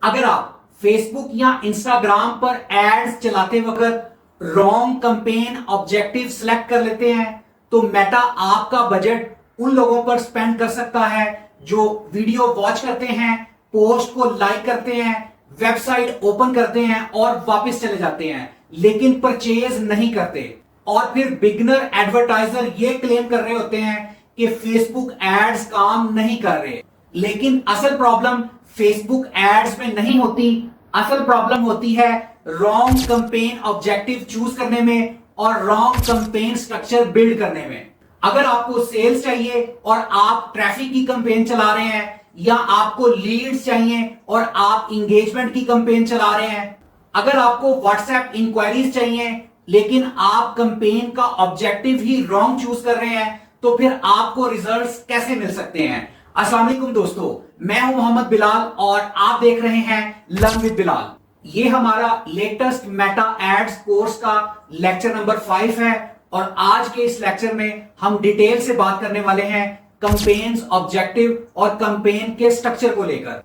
अगर आप फेसबुक या इंस्टाग्राम पर एड्स चलाते वक्त रॉन्ग कंपेन ऑब्जेक्टिव सिलेक्ट कर लेते हैं तो मेटा आपका बजट उन लोगों पर स्पेंड कर सकता है जो वीडियो वॉच करते हैं, पोस्ट को लाइक करते हैं, वेबसाइट ओपन करते हैं और वापस चले जाते हैं, लेकिन परचेज नहीं करते। और फिर बिगनर एडवर्टाइजर ये क्लेम कर रहे होते हैं कि फेसबुक एड्स काम नहीं कर रहे, लेकिन असल प्रॉब्लम फेसबुक एड्स में नहीं होती। असल प्रॉब्लम होती है रॉन्ग कंपेन ऑब्जेक्टिव चूज करने में और रॉन्ग कंपेन स्ट्रक्चर बिल्ड करने में। अगर आपको सेल्स चाहिए और आप ट्रैफिक की कंपेन चला रहे हैं, या आपको लीड्स चाहिए और आप इंगेजमेंट की कंपेन चला रहे हैं, अगर आपको व्हाट्सएप इंक्वायरीज चाहिए लेकिन आप कंपेन का ऑब्जेक्टिव ही रॉन्ग चूज कर रहे हैं, तो फिर आपको रिजल्ट्स कैसे मिल सकते हैं। अस्सलाम वालेकुम दोस्तों, मैं हूं मोहम्मद बिलाल और आप देख रहे हैं लर्न विद बिलाल। ये हमारा लेटेस्ट मेटा एड्स कोर्स का लेक्चर नंबर 5 है और आज के इस लेक्चर में हम डिटेल से बात करने वाले हैं कंपेन्स ऑब्जेक्टिव और कंपेन के स्ट्रक्चर को लेकर।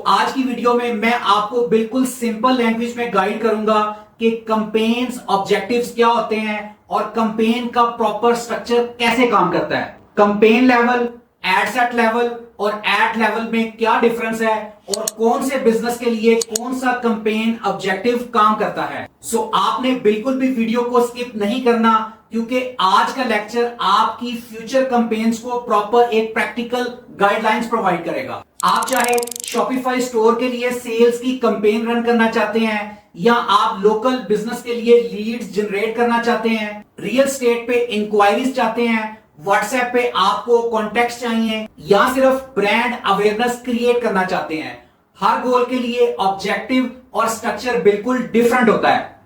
आज की वीडियो में मैं आपको बिल्कुल सिंपल लैंग्वेज में गाइड करूंगा कि कंपेन्स ऑब्जेक्टिव्स क्या होते हैं और कंपेन का प्रॉपर स्ट्रक्चर कैसे काम करता है। Campaign level, ad set level और एड लेवल में क्या डिफरेंस है और कौन से बिजनेस के लिए कौन सा कंपेन ऑब्जेक्टिव काम करता है। आपने बिल्कुल भी वीडियो को स्किप नहीं करना, क्योंकि आज का लेक्चर आपकी फ्यूचर कंपेन्स को प्रॉपर एक प्रैक्टिकल गाइडलाइंस प्रोवाइड करेगा। आप चाहे शॉपिफाई स्टोर के लिए सेल्स की कंपेन रन करना चाहते हैं, या आप लोकल बिजनेस के लिए लीड्स जनरेट करना चाहते हैं, रियल एस्टेट पे इंक्वायरीज चाहते हैं, व्हाट्सएप पे आपको कॉन्टेक्ट चाहिए, या सिर्फ ब्रांड अवेयरनेस क्रिएट करना चाहते हैं, हर गोल के लिए ऑब्जेक्टिव और स्ट्रक्चर बिल्कुल डिफरेंट होता है।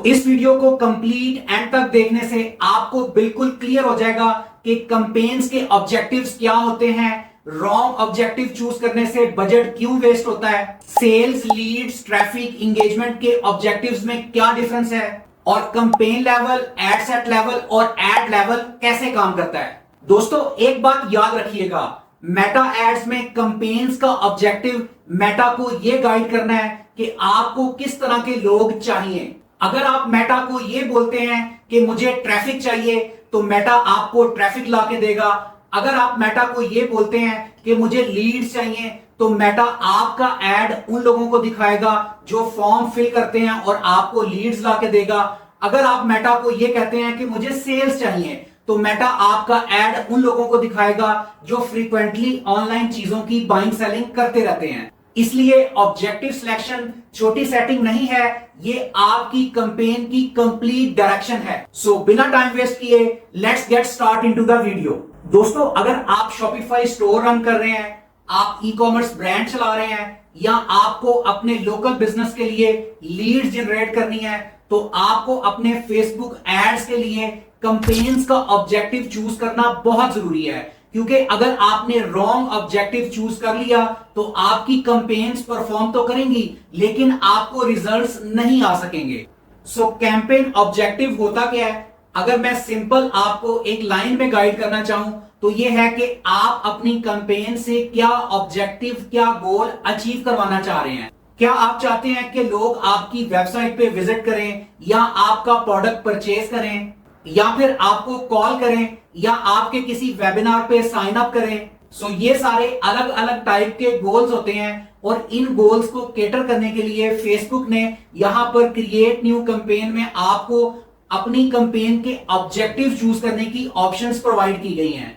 इस वीडियो को कंप्लीट एंड तक देखने से आपको बिल्कुल क्लियर हो जाएगा कि कंपेन्स के ऑब्जेक्टिव्स क्या होते हैं, रॉन्ग ऑब्जेक्टिव चूज करने से बजट क्यों वेस्ट होता है, सेल्स, लीड्स, ट्रैफिक, इंगेजमेंट के ऑब्जेक्टिव्स में क्या डिफरेंस है, और campaign level, ad set level और एड लेवल कैसे काम करता है। दोस्तों एक बात याद रखिएगा, मेटा एड्स में कंपेन्स का ऑब्जेक्टिव मेटा को यह गाइड करना है कि आपको किस तरह के लोग चाहिए। अगर आप मेटा को यह बोलते हैं कि मुझे ट्रैफिक चाहिए, तो मेटा आपको ट्रैफिक ला के देगा। अगर आप मेटा को यह बोलते हैं कि मुझे लीड्स चाहिए, तो मेटा आपका एड उन लोगों को दिखाएगा जो फॉर्म फिल करते हैं और आपको लीड्स ला के देगा। अगर आप मेटा को यह कहते हैं कि मुझे सेल्स चाहिए, तो मेटा आपका एड उन लोगों को दिखाएगा जो फ्रीक्वेंटली ऑनलाइन चीजों की बाइंग सेलिंग करते रहते हैं। इसलिए ऑब्जेक्टिव सिलेक्शन छोटी सेटिंग नहीं है, ये आपकी कंपेन की कंप्लीट डायरेक्शन है। बिना टाइम वेस्ट किए let's get start into the video. दोस्तों अगर आप शॉपिफाई स्टोर रन कर रहे हैं, आप ई कॉमर्स ब्रांड चला रहे हैं, या आपको अपने लोकल बिजनेस के लिए लीड्स जनरेट करनी है, तो आपको अपने फेसबुक एड्स के लिए कंपेन्स का ऑब्जेक्टिव चूज करना बहुत जरूरी है। क्योंकि अगर आपने रॉन्ग ऑब्जेक्टिव चूज कर लिया तो आपकी कंपेन्स परफॉर्म तो करेंगी लेकिन आपको रिजल्ट्स नहीं आ सकेंगे। कैंपेन ऑब्जेक्टिव होता क्या है? अगर मैं सिंपल आपको एक लाइन में गाइड करना चाहूं तो यह है कि आप अपनी कंपेन से क्या ऑब्जेक्टिव, क्या गोल अचीव करवाना चाह रहे हैं। क्या आप चाहते हैं कि लोग आपकी वेबसाइट पे विजिट करें, या आपका प्रोडक्ट परचेज करें, या फिर आपको कॉल करें, या आपके किसी वेबिनार पे साइन अप करें? ये सारे अलग अलग टाइप के गोल्स होते हैं और इन गोल्स को केटर करने के लिए फेसबुक ने यहां पर क्रिएट न्यू कैंपेन में आपको अपनी कैंपेन के ऑब्जेक्टिव चूज करने की ऑप्शंस प्रोवाइड की गई हैं।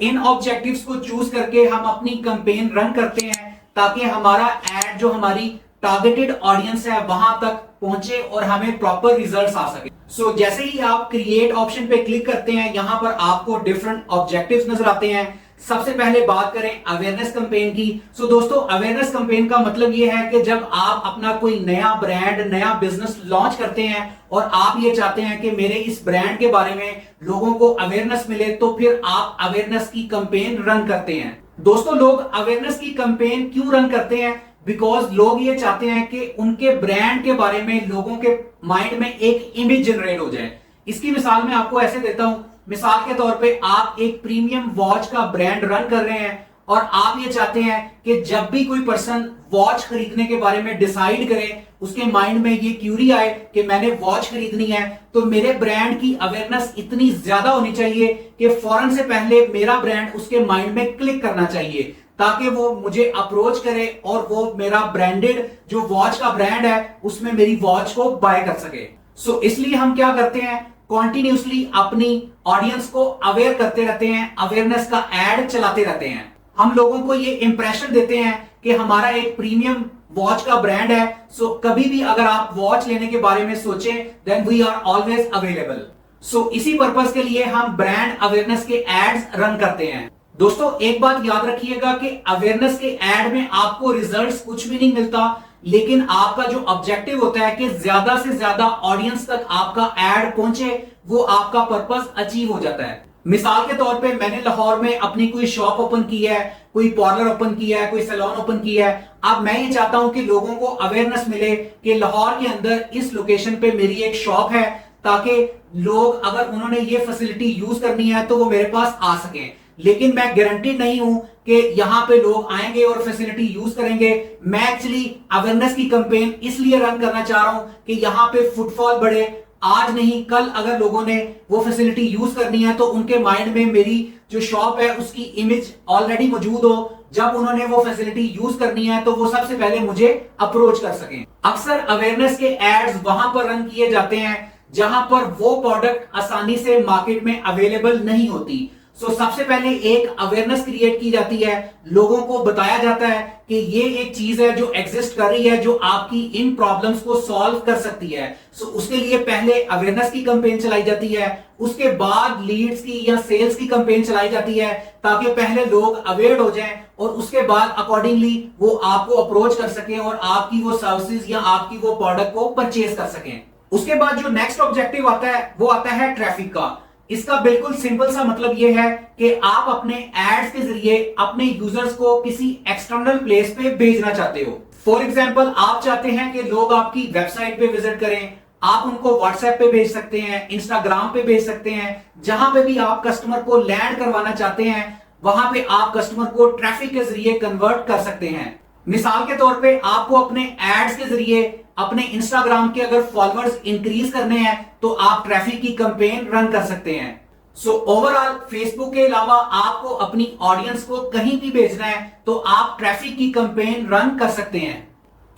इन ऑब्जेक्टिव्स को चूज करके हम अपनी कैंपेन रन करते हैं ताकि हमारा एड जो हमारी टारगेटेड ऑडियंस है वहां तक पहुंचे और हमें प्रॉपर रिजल्ट्स आ सके। जैसे ही आप क्रिएट ऑप्शन पे क्लिक करते हैं, यहां पर आपको डिफरेंट ऑब्जेक्टिव्स नजर आते हैं। सबसे पहले बात करें अवेयरनेस कैंपेन की। दोस्तों अवेयरनेस कैंपेन का मतलब यह है कि जब आप अपना कोई नया ब्रांड, नया बिजनेस लॉन्च करते हैं और आप ये चाहते हैं कि मेरे इस ब्रांड के बारे में लोगों को अवेयरनेस मिले, तो फिर आप अवेयरनेस की कैंपेन रन करते हैं। दोस्तों लोग अवेयरनेस की कैंपेन क्यों रन करते हैं? बिकॉज लोग ये चाहते हैं कि उनके ब्रांड के बारे में लोगों के माइंड में एक इमेज जनरेट हो जाए। इसकी मिसाल मैं आपको ऐसे देता हूं। मिसाल के तौर पे आप एक प्रीमियम वॉच का ब्रांड रन कर रहे हैं और आप ये चाहते हैं कि जब भी कोई पर्सन वॉच खरीदने के बारे में डिसाइड करे, उसके माइंड में ये क्यूरी आए कि मैंने वॉच खरीदनी है, तो मेरे ब्रांड की अवेयरनेस इतनी ज्यादा होनी चाहिए कि फौरन से पहले मेरा ब्रांड उसके माइंड में क्लिक करना चाहिए, ताकि वो मुझे अप्रोच करे और वो मेरा ब्रांडेड जो वॉच का ब्रांड है उसमें मेरी वॉच को बाय कर सके। सो इसलिए हम क्या करते हैं, कॉन्टिन्यूसली अपनी ऑडियंस को अवेयर करते रहते हैं, अवेयरनेस का एड चलाते रहते हैं। हम लोगों को ये इंप्रेशन देते हैं कि हमारा एक प्रीमियम वॉच का ब्रांड है, सो कभी भी अगर आप वॉच लेने के बारे में सोचें, then we are always available. So इसी पर्पस के लिए हम ब्रांड अवेयरनेस के एड्स रन करते हैं। दोस्तों एक बात याद रखिएगा कि अवेयरनेस के एड में आपको रिजल्ट्स कुछ भी नहीं मिलता, लेकिन आपका जो ऑब्जेक्टिव होता है कि ज्यादा से ज्यादा ऑडियंस तक आपका एड पहुंचे, वो आपका पर्पस अचीव हो जाता है। मिसाल के तौर पे मैंने लाहौर में अपनी कोई शॉप ओपन की है, कोई पार्लर ओपन किया है, कोई सैलून ओपन किया है। अब मैं ये चाहता हूं कि लोगों को अवेयरनेस मिले कि लाहौर के अंदर इस लोकेशन पे मेरी एक शॉप है, ताकि लोग अगर उन्होंने ये फैसिलिटी यूज करनी है तो वो मेरे पास आ सकें। लेकिन मैं गारंटी नहीं हूं कि यहां पे लोग आएंगे और फैसिलिटी यूज करेंगे। मैं एक्चुअली अवेयरनेस की कैंपेन इसलिए रन करना चाह रहा हूं कि यहां पे फुटफॉल बढ़े। आज नहीं कल अगर लोगों ने वो फैसिलिटी यूज करनी है तो उनके माइंड में मेरी जो शॉप है उसकी इमेज ऑलरेडी मौजूद हो। जब उन्होंने वो फैसिलिटी यूज करनी है तो वो सबसे पहले मुझे अप्रोच कर सकें। अक्सर अवेयरनेस के एड्स वहां पर रन किए जाते हैं जहां पर वो प्रोडक्ट आसानी से मार्केट में अवेलेबल नहीं होती। सो सबसे पहले एक अवेयरनेस क्रिएट की जाती है, लोगों को बताया जाता है कि ये एक चीज है जो एग्जिस्ट कर रही है, जो आपकी इन प्रॉब्लम्स को सॉल्व कर सकती है। सो उसके लिए पहले अवेयरनेस की कैंपेन चलाई जाती है, उसके बाद लीड्स की या सेल्स की कैंपेन चलाई जाती है, ताकि पहले लोग अवेयर हो जाएं और उसके बाद अकॉर्डिंगली वो आपको अप्रोच कर सकें और आपकी वो सर्विसेज या आपकी वो प्रोडक्ट को परचेज कर सकें। उसके बाद जो नेक्स्ट ऑब्जेक्टिव आता है वो आता है ट्रैफिक का। इसका बिल्कुल सिंपल सा मतलब यह है कि आप अपने एड्स के जरिए अपने यूजर्स को किसी एक्सटर्नल प्लेस पे भेजना चाहते हो। फॉर एग्जांपल आप चाहते हैं कि लोग आपकी वेबसाइट पे विजिट करें, आप उनको व्हाट्सएप पे भेज सकते हैं, इंस्टाग्राम पे भेज सकते हैं। जहां पे भी आप कस्टमर को लैंड करवाना चाहते हैं वहां पे आप कस्टमर को ट्रैफिक के जरिए कन्वर्ट कर सकते हैं। मिसाल के तौर पे आपको अपने एड्स के जरिए अपने इंस्टाग्राम के अगर फॉलोअर्स इंक्रीज करने हैं तो आप ट्रैफिक की कैंपेन रन कर सकते हैं। सो ओवरऑल फेसबुक के अलावा आपको अपनी ऑडियंस को कहीं भी भेजना है तो आप ट्रैफिक की कैंपेन रन कर सकते हैं।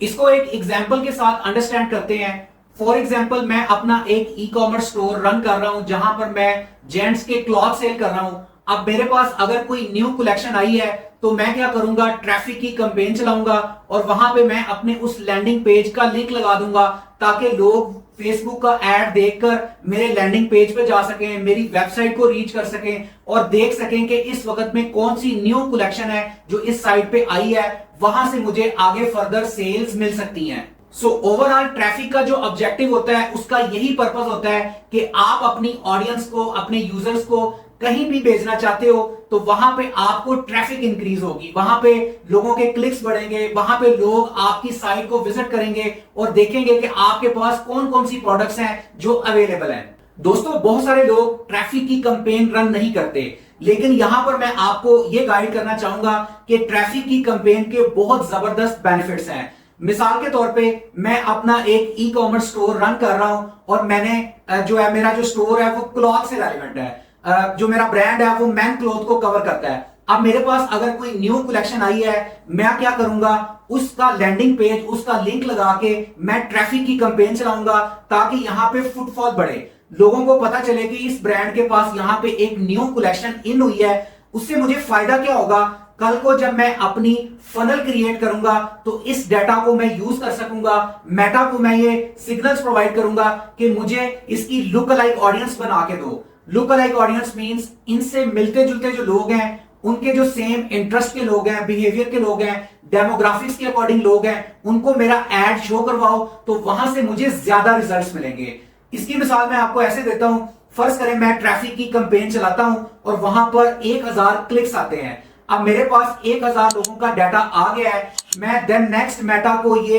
इसको एक एग्जांपल के साथ अंडरस्टैंड करते हैं। फॉर एग्जांपल मैं अपना एक ई कॉमर्स स्टोर रन कर रहा हूं जहां पर मैं जेंट्स के क्लॉथ सेल कर रहा हूं। अब मेरे पास अगर कोई न्यू कलेक्शन आई है तो मैं क्या करूंगा, ट्रैफिक की कैंपेन चलाऊंगा और वहां पे मैं अपने उस लैंडिंग पेज का लिंक लगा दूंगा, ताकि लोग फेसबुक का एड देखकर मेरे लैंडिंग पेज पे जा सकें, मेरी वेबसाइट को रीच कर सकें और देख सकें कि इस वक्त में कौन सी न्यू कलेक्शन है जो इस साइट पे आई है। वहां से मुझे आगे फर्दर सेल्स मिल सकती हैं। सो ओवरऑल ट्रैफिक का जो ऑब्जेक्टिव होता है उसका यही पर्पस होता है कि आप अपनी ऑडियंस को, अपने यूजर्स को कहीं भी भेजना चाहते हो तो वहां पे आपको ट्रैफिक इंक्रीज होगी, वहां पे लोगों के क्लिक्स बढ़ेंगे, वहां पे लोग आपकी साइट को विजिट करेंगे और देखेंगे कि आपके पास कौन कौन सी प्रोडक्ट्स हैं जो अवेलेबल हैं। दोस्तों बहुत सारे लोग ट्रैफिक की कैंपेन रन नहीं करते, लेकिन यहां पर मैं आपको यह गाइड करना चाहूंगा कि ट्रैफिक की कैंपेन के बहुत जबरदस्त बेनिफिट्स हैं। मिसाल के तौर पे मैं अपना एक ई कॉमर्स स्टोर रन कर रहा हूं और मैंने जो है मेरा जो स्टोर है वो क्लॉथ से रेलिवेंट है, जो मेरा ब्रांड है वो मैन क्लॉथ को कवर करता है। अब मेरे पास अगर कोई न्यू कलेक्शन आई है, मैं क्या करूंगा, उसका लैंडिंग पेज, उसका लिंक लगा के मैं ट्रैफिक की कैंपेन चलाऊंगा ताकि यहां पे फुटफॉल बढ़े, लोगों को पता चले कि इस ब्रांड के पास यहां पे एक न्यू कलेक्शन इन हुई है। उससे मुझे फायदा क्या होगा, कल को जब मैं अपनी फनल क्रिएट करूंगा तो इस डाटा को मैं यूज कर सकूंगा, मेटा को मैं ये सिग्नल्स प्रोवाइड करूंगा कि मुझे इसकी लुक अलाइक ऑडियंस बना के दो। लुक अलाइक ऑडियंस मींस इनसे मिलते जुलते जो लोग हैं, उनके जो सेम इंटरेस्ट के लोग हैं, बिहेवियर के लोग हैं, डेमोग्राफिक्स के अकॉर्डिंग लोग हैं, उनको मेरा एड शो करवाओ तो वहां से मुझे ज्यादा रिजल्ट्स मिलेंगे। इसकी मिसाल मैं आपको ऐसे देता हूं, फर्ज करें मैं ट्रैफिक की कैंपेन चलाता हूं और वहां पर 1000 क्लिक्स आते हैं। अब मेरे पास 1000 लोगों का डाटा आ गया है, मैं देन नेक्स्ट मेटा को ये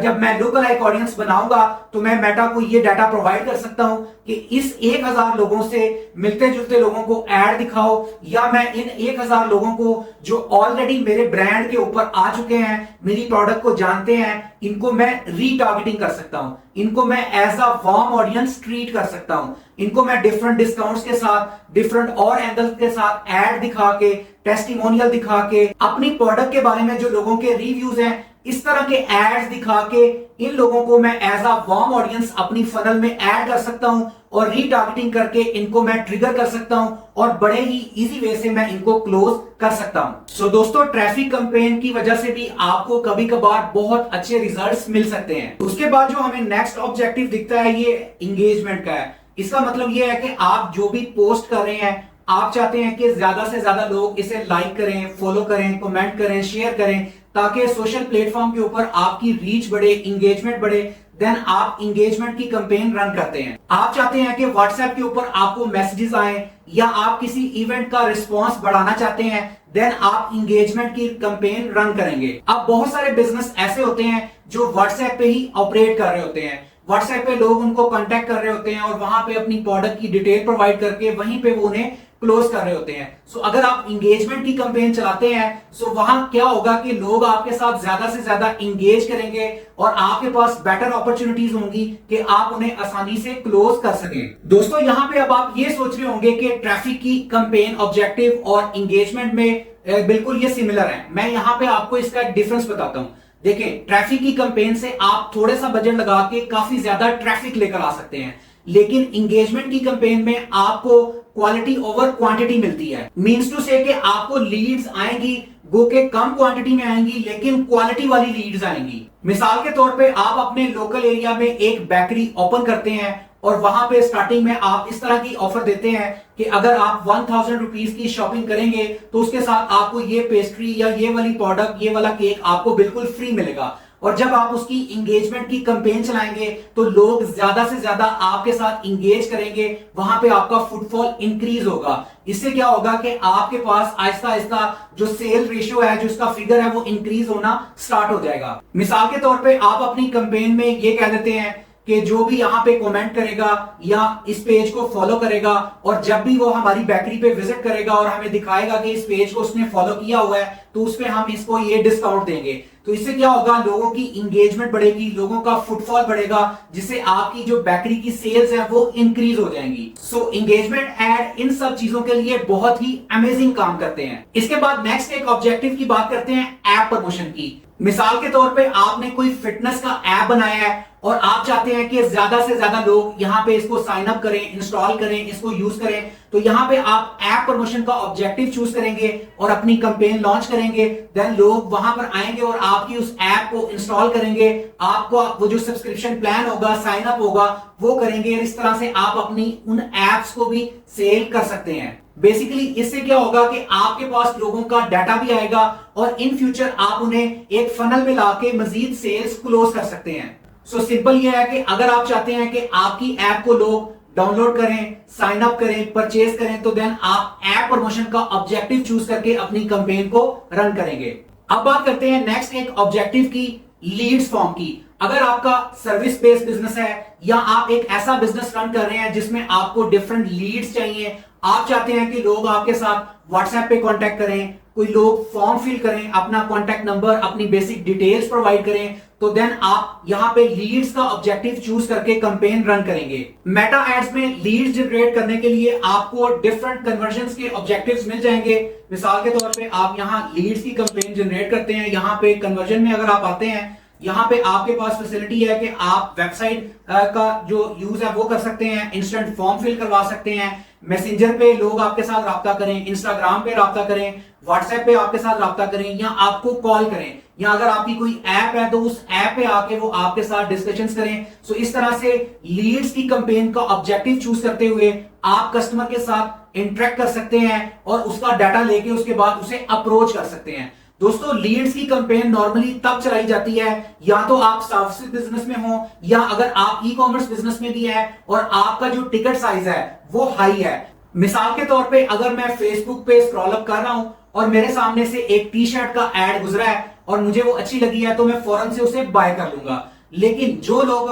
जब मैं लुक अलाइक ऑडियंस बनाऊंगा तो मैं मेटा को ये डाटा प्रोवाइड कर सकता हूं कि इस 1000 लोगों से मिलते जुलते लोगों को ऐड दिखाओ, या मैं इन 1000 लोगों को जो ऑलरेडी मेरे ब्रांड के ऊपर आ चुके हैं, मेरी प्रोडक्ट को जानते हैं, इनको मैं रीटारगेटिंग कर सकता हूं, इनको मैं as a warm audience treat कर सकता हूं, इनको मैं डिफरेंट डिस्काउंट्स के साथ, डिफरेंट और एंगल्स के साथ ऐड दिखा के, टेस्टिमोनियल दिखा के, अपनी प्रोडक्ट के बारे में जो लोगों के रिव्यूज हैं इस तरह के एड्स दिखा के इन लोगों को मैं एज अ वार्म ऑडियंस अपनी फनल में ऐड कर सकता हूं और रीटारगेटिंग करके इनको मैं ट्रिगर कर सकता हूं और बड़े ही इजी वे से मैं इनको क्लोज कर सकता हूं। सो दोस्तों, ट्रैफिक कैंपेन की वजह से भी आपको कभी कभार बहुत अच्छे रिजल्ट्स मिल सकते हैं। उसके बाद जो हमें नेक्स्ट ऑब्जेक्टिव दिखता है ये एंगेजमेंट का है। इसका मतलब ये है कि आप जो भी पोस्ट कर रहे हैं, आप चाहते हैं कि ज्यादा से ज्यादा लोग इसे लाइक करें, फॉलो करें, कमेंट करें, शेयर करें, ताकि सोशल प्लेटफॉर्म के ऊपर आपकी रीच बढ़े, इंगेजमेंट बढ़े। देन आप इंगेजमेंट की कैंपेन रन करते हैं। आप चाहते हैं कि व्हाट्सएप के ऊपर आपको मैसेजेस आए, या आप किसी इवेंट का रिस्पांस बढ़ाना चाहते हैं, देन आप इंगेजमेंट की कैंपेन रन करेंगे। अब बहुत सारे बिजनेस ऐसे होते हैं जो व्हाट्सएप पे ही ऑपरेट कर रहे होते हैं। व्हाट्सएप पे लोग उनको कांटेक्ट कर रहे होते हैं और वहां पे अपनी प्रोडक्ट की डिटेल प्रोवाइड करके वहीं पे वो उन्हें क्लोज कर रहे होते हैं। सो अगर आप इंगेजमेंट की कैंपेन चलाते हैं सो वहां क्या होगा कि लोग आपके साथ ज्यादा से ज्यादा इंगेज करेंगे और आपके पास बेटर अपॉर्चुनिटीज होंगी कि आप उन्हें आसानी से क्लोज कर सकें। दोस्तों, यहां पे अब आप ये सोच रहे होंगे कि ट्रैफिक की कैंपेन ऑब्जेक्टिव और इंगेजमेंट में बिल्कुल ये सिमिलर है। मैं यहां पे आपको इसका डिफरेंस बताता हूं। देखिए, ट्रैफिक की कैंपेन से आप थोड़ा सा बजट लगा के काफी ज्यादा ट्रैफिक लेकर आ सकते हैं, लेकिन इंगेजमेंट की कैंपेन में आपको क्वालिटी ओवर क्वांटिटी मिलती है। मींस टू से कि आपको लीड्स आएंगी, गो के कम क्वांटिटी में आएंगी, लेकिन क्वालिटी वाली लीड्स आएंगी। मिसाल के तौर पे आप अपने लोकल एरिया में एक बेकरी ओपन करते हैं और वहां पे स्टार्टिंग में आप इस तरह की ऑफर देते हैं कि अगर आप 1000 रुपीज की शॉपिंग करेंगे तो उसके साथ आपको ये पेस्ट्री या ये वाली प्रोडक्ट, ये वाला केक आपको बिल्कुल फ्री मिलेगा। और जब आप उसकी इंगेजमेंट की कैंपेन चलाएंगे तो लोग ज्यादा से ज्यादा आपके साथ इंगेज करेंगे, वहां पे आपका फुटफॉल इंक्रीज होगा। इससे क्या होगा कि आपके पास आहिस्ता आहिस्ता जो सेल रेशियो है, जो इसका फिगर है, वो इंक्रीज होना स्टार्ट हो जाएगा। मिसाल के तौर पे आप अपनी कैंपेन में ये कह देते हैं कि जो भी यहाँ पे कमेंट करेगा या इस पेज को फॉलो करेगा और जब भी वो हमारी बेकरी पे विजिट करेगा और हमें दिखाएगा कि इस पेज को उसने फॉलो किया हुआ है, तो उस पे हम इसको ये डिस्काउंट देंगे। तो इससे क्या होगा, लोगों की इंगेजमेंट बढ़ेगी, लोगों का फुटफॉल बढ़ेगा, जिससे आपकी जो बेकरी की सेल्स है वो इंक्रीज हो जाएंगी। सो इंगेजमेंट एड इन सब चीजों के लिए बहुत ही अमेजिंग काम करते हैं। इसके बाद नेक्स्ट एक ऑब्जेक्टिव की बात करते हैं ऐप प्रमोशन की। मिसाल के तौर पे आपने कोई फिटनेस का ऐप बनाया है और आप चाहते हैं कि ज्यादा से ज्यादा लोग यहाँ पे इसको साइन अप करें, इंस्टॉल करें, इसको यूज करें। तो यहाँ पे आप ऐप प्रमोशन का ऑब्जेक्टिव चूज करेंगे और अपनी कैंपेन लॉन्च करेंगे। देन लोग वहां पर आएंगे और आपकी उस ऐप को इंस्टॉल करेंगे, आपको वो जो सब्सक्रिप्शन प्लान होगा, साइन अप होगा, वो करेंगे। इस तरह से आप अपनी उन एप्स को भी सेल कर सकते हैं। बेसिकली इससे क्या होगा कि आपके पास लोगों का डाटा भी आएगा और इन फ्यूचर आप उन्हें एक फनल में लाके मजीद सेल्स क्लोज कर सकते हैं। सो सिंपल ये है कि अगर आप चाहते हैं कि आपकी ऐप को लोग डाउनलोड करें, साइन अप करें, परचेज करें, तो देन आप ऐप प्रमोशन का ऑब्जेक्टिव चूज करके अपनी कैंपेन को रन करेंगे। अब बात करते हैं नेक्स्ट एक ऑब्जेक्टिव की, लीड्स फॉर्म की। अगर आपका सर्विस बेस्ड बिजनेस है या आप एक ऐसा बिजनेस रन कर रहे हैं जिसमें आपको डिफरेंट लीड्स चाहिए, आप चाहते हैं कि लोग आपके साथ व्हाट्सएप पे कांटेक्ट करें, कोई लोग फॉर्म फिल करें, अपना कांटेक्ट नंबर, अपनी बेसिक डिटेल्स प्रोवाइड करें, तो देन आप यहां पे लीड्स का ऑब्जेक्टिव चूज करके कैंपेन रन करेंगे। मेटा एड्स में लीड्स जनरेट करने के लिए आपको डिफरेंट कन्वर्जन्स के ऑब्जेक्टिव्स मिल जाएंगे। मिसाल के तौर पे आप यहां लीड्स की कैंपेन जनरेट करते हैं, यहां पे कन्वर्जन में अगर आप आते हैं, यहां पे आपके पास फैसिलिटी है कि आप वेबसाइट का जो यूज है वो कर सकते हैं, इंस्टेंट फॉर्म फिल करवा सकते हैं, मैसेंजर पे लोग आपके साथ राब्ता करें, इंस्टाग्राम पे राब्ता करें, व्हाट्सएप पे आपके साथ राब्ता करें या आपको कॉल करें, या अगर आपकी कोई ऐप है तो उस ऐप पे आके वो आपके साथ डिस्कशंस करें। सो इस तरह से लीड्स की कैंपेन का ऑब्जेक्टिव चूज करते हुए आप कस्टमर के साथ इंटरेक्ट कर सकते हैं और उसका डाटा लेके उसके बाद उसे अप्रोच कर सकते हैं। दोस्तों, लीड्स की कैंपेन नॉर्मली तब चलाई जाती है या तो आप सर्विस बिजनेस में हो या अगर आप ई कॉमर्स बिजनेस में भी है और आपका जो टिकट साइज है वो हाई है। मिसाल के तौर पे अगर मैं फेसबुक पे स्क्रॉल अप कर रहा हूं और मेरे सामने से एक टी शर्ट का एड गुजरा है और मुझे वो अच्छी लगी है तो मैं फौरन से उसे बाय कर लूंगा। लेकिन जो लोग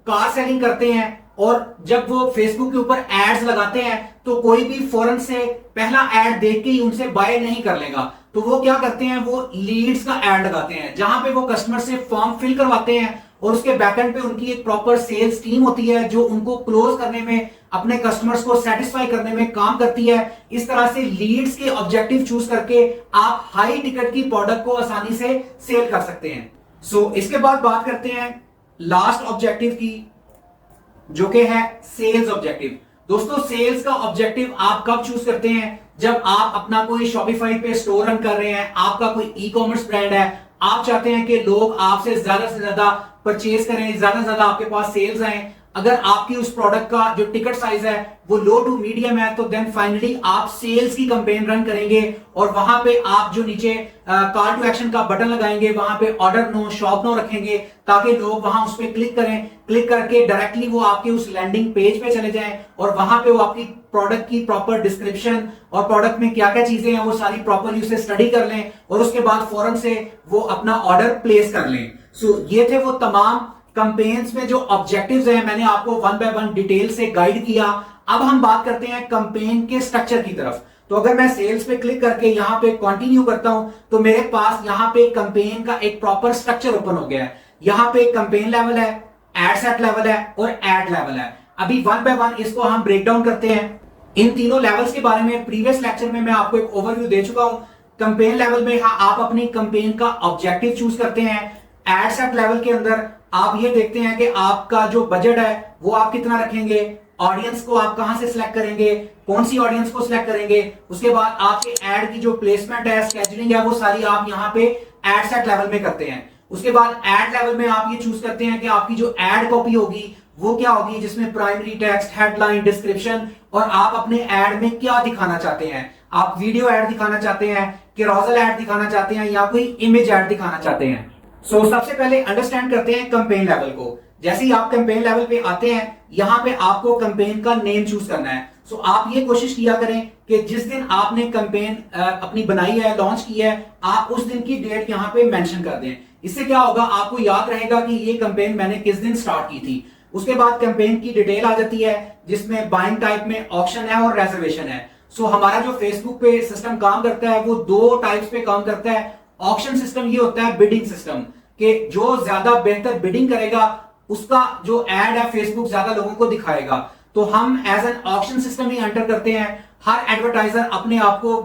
कार सेलिंग करते हैं और जब वो फेसबुक के ऊपर एड्स लगाते हैं तो कोई भी फौरन से पहला एड देख के ही उनसे बाय नहीं कर लेगा। तो वो क्या करते हैं, वो लीड्स का एड लगाते हैं जहां पे वो कस्टमर से फॉर्म फिल करवाते हैं और उसके बैकएंड पे उनकी एक प्रॉपर सेल्स टीम होती है जो उनको क्लोज करने में, अपने कस्टमर्स को सेटिस्फाई करने में काम करती है। इस तरह से लीड्स के ऑब्जेक्टिव चूज करके आप हाई टिकट की प्रोडक्ट को आसानी से सेल कर सकते हैं। इसके बाद बात करते हैं लास्ट ऑब्जेक्टिव की, जो कि है सेल्स ऑब्जेक्टिव। दोस्तों, सेल्स का ऑब्जेक्टिव आप कब चूज करते हैं? जब आप अपना कोई शॉपिफाई पे स्टोर रन कर रहे हैं, आपका कोई ई कॉमर्स ब्रांड है, आप चाहते हैं कि लोग आपसे ज्यादा परचेज करें, ज्यादा आपके पास सेल्स आए। अगर आपकी उस प्रोडक्ट का जो टिकट साइज है वो लो टू मीडियम है तो देन फाइनली आप सेल्स की कैंपेन रन करेंगे और वहां पे आप जो नीचे कॉल टू एक्शन का बटन लगाएंगे, वहां पे ऑर्डर नो, शॉप नो रखेंगे ताकि लोग वहां उस पर क्लिक करें। क्लिक करके डायरेक्टली वो आपके उस लैंडिंग पेज पे चले जाएं और वहां पे वो आपकी प्रोडक्ट की प्रॉपर डिस्क्रिप्शन और प्रोडक्ट में क्या क्या चीजें हैं वो सारी प्रॉपरली उसे स्टडी कर लें और उसके बाद फौरन से वो अपना ऑर्डर प्लेस कर लें। ये थे वो तमाम कैंपेन्स में जो ऑब्जेक्टिव्स हैं, मैंने आपको वन बाय वन डिटेल से गाइड किया। अब हम बात करते हैं कैंपेन के स्ट्रक्चर की तरफ। तो अगर मैं सेल्स पे क्लिक करके यहां पे कंटिन्यू करता हूं तो मेरे पास यहां पे कैंपेन का एक प्रॉपर स्ट्रक्चर ओपन हो गया है। यहां पे कैंपेन लेवल है, एड सेट लेवल है और एड लेवल है। अभी वन बाय वन इसको हम ब्रेक डाउन करते हैं। इन तीनों लेवल्स के बारे में प्रीवियस लेक्चर में मैं आपको एक ओवरव्यू दे चुका हूं। कैंपेन लेवल में आप अपनी कैंपेन का ऑब्जेक्टिव चूज करते हैं। एड सेट लेवल के अंदर आप ये देखते हैं कि आपका जो बजट है वो आप कितना रखेंगे, ऑडियंस को आप कहां से सिलेक्ट करेंगे, कौन सी ऑडियंस को सिलेक्ट करेंगे। उसके बाद आपके एड की जो प्लेसमेंट है, स्केजुलिंग है, वो सारी आप यहां पे एड सेट लेवल में करते हैं। उसके बाद एड लेवल में आप ये चूज करते हैं कि आपकी जो एड कॉपी होगी वो क्या होगी, जिसमें प्राइमरी टेक्स्ट, हेडलाइन, डिस्क्रिप्शन और आप अपने एड में क्या दिखाना चाहते हैं। आप वीडियो एड दिखाना चाहते हैं, कैरोसेल एड दिखाना चाहते हैं या कोई इमेज एड दिखाना चाहते हैं। सबसे पहले अंडरस्टैंड करते हैं कैंपेन लेवल को। जैसे ही आप कैंपेन लेवल पे आते हैं, यहां पे आपको कैंपेन का नेम चूज करना है। आप ये कोशिश किया करें कि जिस दिन आपने कैंपेन अपनी बनाई है, लॉन्च की है, आप उस दिन की डेट यहां पे मेंशन कर दें। इससे क्या होगा, आपको याद रहेगा कि ये कैंपेन मैंने किस दिन स्टार्ट की थी। उसके बाद कैंपेन की डिटेल आ जाती है जिसमें बाइंग टाइप में ऑप्शन है और रिजर्वेशन है। हमारा जो फेसबुक पे सिस्टम काम करता है वो दो टाइप्स पे काम करता है। ऑक्शन सिस्टम ये होता है बिडिंग सिस्टम, कि जो ज्यादा बेहतर बिडिंग करेगा उसका जो एड है फेसबुक ज्यादा लोगों को दिखाएगा। तो हम एज एन ऑक्शन सिस्टम ही एंटर करते हैं। हर एडवर्टाइजर अपने आप को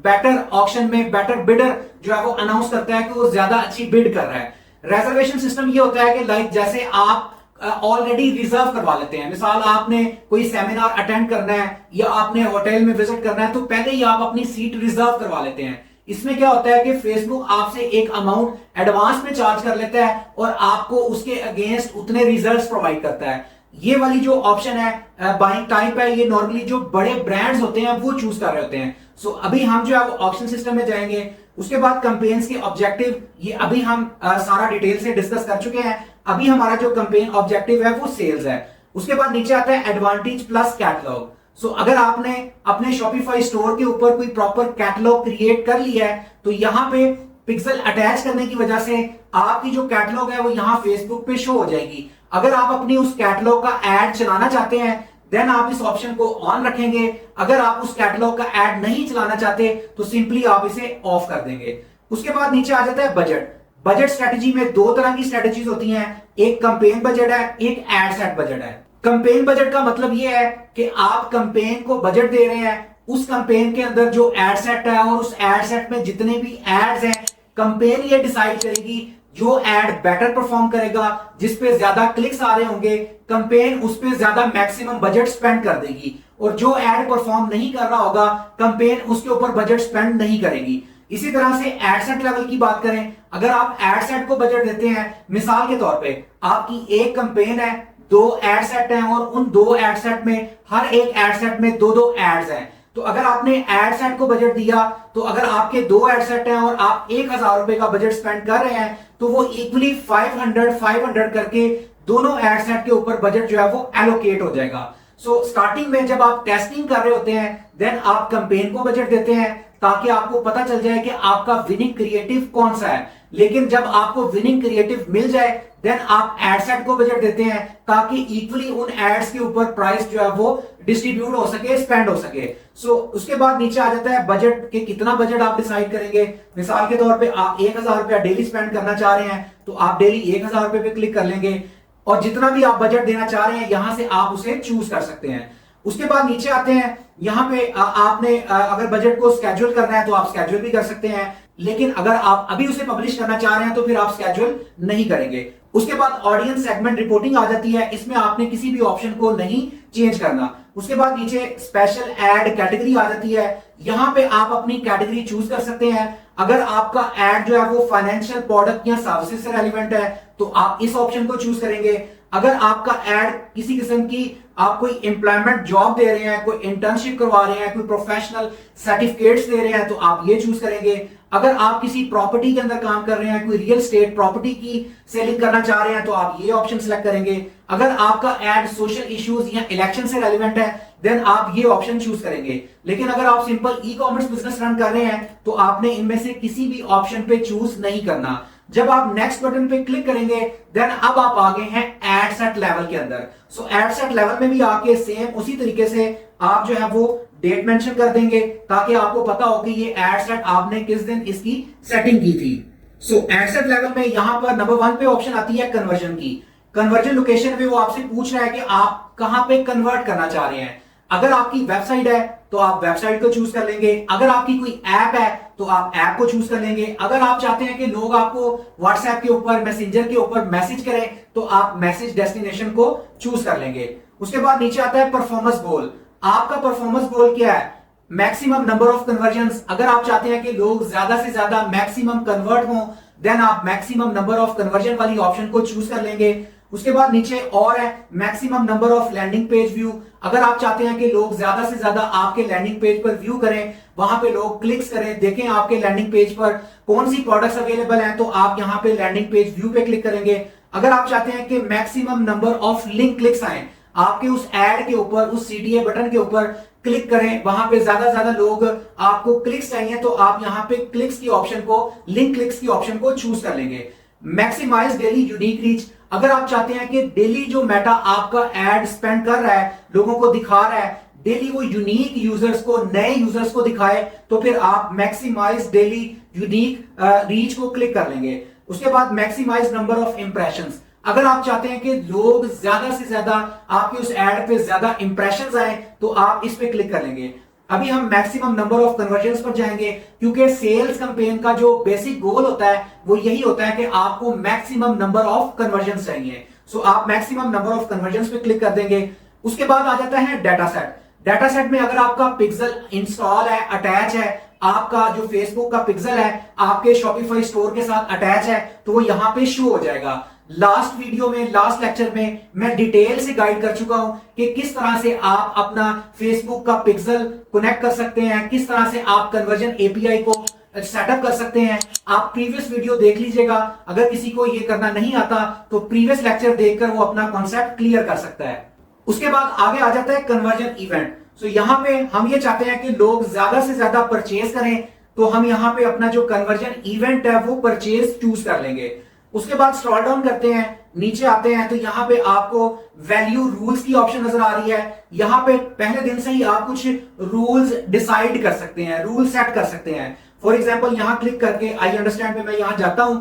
बेटर ऑक्शन में बेटर बिडर जो है वो अनाउंस करता है कि वो ज्यादा अच्छी बिड कर रहा है। रिजर्वेशन सिस्टम ये होता है कि लाइक जैसे आप ऑलरेडी रिजर्व करवा लेते हैं। मिसाल आपने कोई सेमिनार अटेंड करना है या आपने होटल में विजिट करना है तो पहले ही आप अपनी सीट रिजर्व करवा लेते हैं। इसमें क्या होता है कि फेसबुक आपसे एक अमाउंट एडवांस में चार्ज कर लेता है और आपको उसके अगेंस्ट उतने रिजल्ट्स प्रोवाइड करता है। ये वाली जो ऑप्शन है बाइंग टाइप है, ये नॉर्मली जो बड़े ब्रांड्स होते हैं वो चूज कर रहे होते हैं। अभी हम जो है वो ऑप्शन सिस्टम में जाएंगे। उसके बाद कैंपेन्स के ऑब्जेक्टिव, ये अभी हम सारा डिटेल से डिस्कस कर चुके हैं। अभी हमारा जो कैंपेन ऑब्जेक्टिव है वो सेल्स है। उसके बाद नीचे आता है एडवांटेज प्लस कैटलॉग। अगर आपने अपने शॉपिफाई स्टोर के ऊपर कोई प्रॉपर कैटलॉग क्रिएट कर लिया है तो यहाँ पे पिक्सल अटैच करने की वजह से आपकी जो कैटलॉग है वो यहाँ फेसबुक पे शो हो जाएगी। अगर आप अपनी उस कैटलॉग का एड चलाना चाहते हैं देन आप इस ऑप्शन को ऑन रखेंगे। अगर आप उस कैटलॉग का एड नहीं चलाना चाहते तो सिंपली आप इसे ऑफ कर देंगे। उसके बाद नीचे आ जाता है बजट। बजट स्ट्रेटजी में दो तरह की स्ट्रेटजीज होती हैं, एक कैंपेन बजट है, एक एड सेट बजट है। कैंपेन बजट का मतलब यह है कि आप कैंपेन को बजट दे रहे हैं, उस कैंपेन के अंदर जो एड सेट है और उस एड सेट में जितने भी एड्स हैं, कैंपेन ये डिसाइड करेगी जो एड बेटर परफॉर्म करेगा, जिस पे ज्यादा क्लिक्स आ रहे होंगे, कैंपेन उस पे ज्यादा मैक्सिमम बजट स्पेंड कर देगी। और जो एड परफॉर्म नहीं कर रहा होगा, कैंपेन उसके ऊपर बजट स्पेंड नहीं करेगी। इसी तरह से एड सेट लेवल की बात करें, अगर आप एड सेट को बजट देते हैं, मिसाल के तौर पे आपकी एक कैंपेन है, दो एड सेट हैं और उन दो एड सेट में हर एक एड सेट में दो दो एड्स हैं, तो अगर आपने एड सेट को बजट दिया तो अगर आपके दो एड सेट हैं और आप 1000 रुपए का बजट स्पेंड कर रहे हैं तो वो इक्वली 500 करके दोनों एड सेट के ऊपर बजट जो है वो एलोकेट हो जाएगा। स्टार्टिंग में जब आप टेस्टिंग कर रहे होते हैं देन आप कैंपेन को बजट देते हैं ताकि आपको पता चल जाए कि आपका विनिंग क्रिएटिव कौन सा है। लेकिन जब आपको विनिंग क्रिएटिव मिल जाए देन आप एड सेट को बजट देते हैं ताकि इक्वली उन एड्स के ऊपर प्राइस जो है वो डिस्ट्रीब्यूट हो सके, स्पेंड हो सके। सो उसके बाद नीचे आ जाता है बजट के कितना बजट आप डिसाइड करेंगे। मिसाल के तौर पे आप 1000 रुपया डेली स्पेंड करना चाह रहे हैं तो आप डेली 1000 रुपए पे क्लिक कर लेंगे और जितना भी आप बजट देना चाह रहे हैं यहां से आप उसे चूज कर सकते हैं। उसके बाद नीचे आते हैं, यहां पे आपने अगर बजट को स्केड्यूल करना है तो आप स्केड्यूल भी कर सकते हैं, लेकिन अगर आप अभी उसे पब्लिश करना चाह रहे हैं तो फिर आप स्केड्यूल नहीं करेंगे। उसके बाद ऑडियंस सेगमेंट रिपोर्टिंग आ जाती है, इसमें आपने किसी भी ऑप्शन को नहीं चेंज करना। उसके बाद नीचे स्पेशल एड कैटेगरी आ जाती है, यहां पे आप अपनी कैटेगरी चूज कर सकते हैं। अगर आपका एड जो है वो फाइनेंशियल प्रोडक्ट या सर्विसेज से रेलिवेंट है तो आप इस ऑप्शन को चूज करेंगे। अगर आपका एड किसी किस्म की आप कोई एम्प्लॉयमेंट जॉब दे रहे हैं, कोई इंटर्नशिप करवा रहे हैं, कोई प्रोफेशनल सर्टिफिकेट्स दे रहे हैं तो आप ये चूज करेंगे। अगर आप किसी प्रॉपर्टी के अंदर काम कर रहे हैं, कोई रियल स्टेट प्रॉपर्टी की सेलिंग करना चाह रहे हैं तो आप ये ऑप्शन सिलेक्ट करेंगे। अगर आपका एड सोशल इश्यूज या इलेक्शन से रेलिवेंट है देन आप ये ऑप्शन चूज करेंगे। लेकिन अगर आप simple e commerce business run कर रहे हैं तो आपने इनमें से किसी भी ऑप्शन पे चूज नहीं करना। जब आप नेक्स्ट बटन पे क्लिक करेंगे देन अब आप आ गए हैं एड सेट लेवल के अंदर। सो एड सेट लेवल में भी आके सेम उसी तरीके से आप जो है वो डेट मेंशन कर देंगे ताकि आपको पता हो कि ये एड सेट आपने किस दिन इसकी सेटिंग की थी। सो एड सेट लेवल में यहां पर नंबर 1 पे ऑप्शन आती है कन्वर्जन की। कन्वर्जन लोकेशन पे वो आपसे पूछ रहा है कि आप कहां पे कन्वर्ट करना चाह रहे हैं। अगर आपकी वेबसाइट है तो आप वेबसाइट को चूज कर लेंगे, अगर आपकी कोई ऐप है तो आप ऐप को चूज कर लेंगे, अगर आप चाहते हैं कि लोग आपको व्हाट्सएप के ऊपर, मैसेंजर के ऊपर मैसेज करें तो आप मैसेज डेस्टिनेशन को चूज कर लेंगे। उसके बाद नीचे आता है परफॉर्मेंस गोल। आपका परफॉर्मेंस गोल क्या है? Maximum number of conversions. अगर आप चाहते हैं कि लोग ज्यादा से ज्यादा मैक्सिमम कन्वर्ट हों देन आप मैक्सिमम नंबर ऑफ कन्वर्जन वाली ऑप्शन को चूज कर लेंगे। उसके बाद नीचे और है maximum number of landing page view. अगर आप चाहते हैं कि लोग ज्यादा से ज्यादा आपके लैंडिंग पेज पर व्यू करें, वहां पे लोग क्लिक्स करें, देखें आपके लैंडिंग पेज पर कौन सी प्रोडक्ट्स अवेलेबल हैं, तो आप यहां पे लैंडिंग पेज व्यू पे क्लिक करेंगे। अगर आप चाहते हैं कि maximum number of link clicks आए, आपके उस एड के ऊपर, उस सीटीए बटन के ऊपर क्लिक करें, वहां पे ज्यादा से ज्यादा लोग आपको क्लिक्स चाहिए तो आप यहां पे क्लिक्स की ऑप्शन को, लिंक क्लिक्स की ऑप्शन को चूज कर लेंगे। Maximize daily unique reach. अगर आप चाहते हैं कि डेली जो मेटा आपका एड स्पेंड कर रहा है, लोगों को दिखा रहा है, डेली वो यूनिक यूजर्स को, नए यूजर्स को दिखाए, तो फिर आप मैक्सिमाइज डेली यूनिक रीच को क्लिक कर लेंगे। उसके बाद मैक्सिमाइज नंबर ऑफ इंप्रेशंस। अगर आप चाहते हैं कि लोग ज्यादा से ज्यादा आपके उस एड पे ज्यादा इंप्रेशंस आए तो आप इस पे क्लिक कर लेंगे। अभी हम मैक्सिमम नंबर ऑफ कन्वर्जन्स पर जाएंगे क्योंकि सेल्स कैंपेन का जो बेसिक गोल होता है वो यही होता है कि आपको मैक्सिमम नंबर ऑफ कन्वर्जन्स चाहिए। सो आप मैक्सिमम नंबर ऑफ कन्वर्जन्स पे क्लिक कर देंगे। उसके बाद आ जाता है डाटा सेट। डाटा सेट में अगर आपका पिक्सल इंस्टॉल है, अटैच है, आपका जो फेसबुक का पिक्सल है आपके शॉपिफाई स्टोर के साथ अटैच है तो वो यहां पे शो हो जाएगा। लास्ट वीडियो में, लास्ट लेक्चर में मैं डिटेल से गाइड कर चुका हूं कि किस तरह से आप अपना फेसबुक का पिक्सल कनेक्ट कर सकते हैं, किस तरह से आप कन्वर्जन एपीआई को सेटअप कर सकते हैं। आप प्रीवियस वीडियो देख लीजिएगा, अगर किसी को ये करना नहीं आता तो प्रीवियस लेक्चर देखकर वो अपना कॉन्सेप्ट क्लियर कर सकता है। उसके बाद आगे आ जाता है कन्वर्जन इवेंट। सो यहां पे हम ये चाहते हैं कि लोग ज्यादा से ज्यादा परचेज करें तो हम यहां पे अपना जो कन्वर्जन इवेंट है वो परचेज चूज कर लेंगे। उसके बाद स्क्रॉल डाउन करते हैं, नीचे आते हैं तो यहां पे आपको वैल्यू रूल्स की ऑप्शन नजर आ रही है। यहां पे पहले दिन से ही आप कुछ रूल्स डिसाइड कर सकते हैं, रूल सेट कर सकते हैं। फॉर एग्जांपल यहां क्लिक करके आई अंडरस्टैंड पे मैं यहां जाता हूं।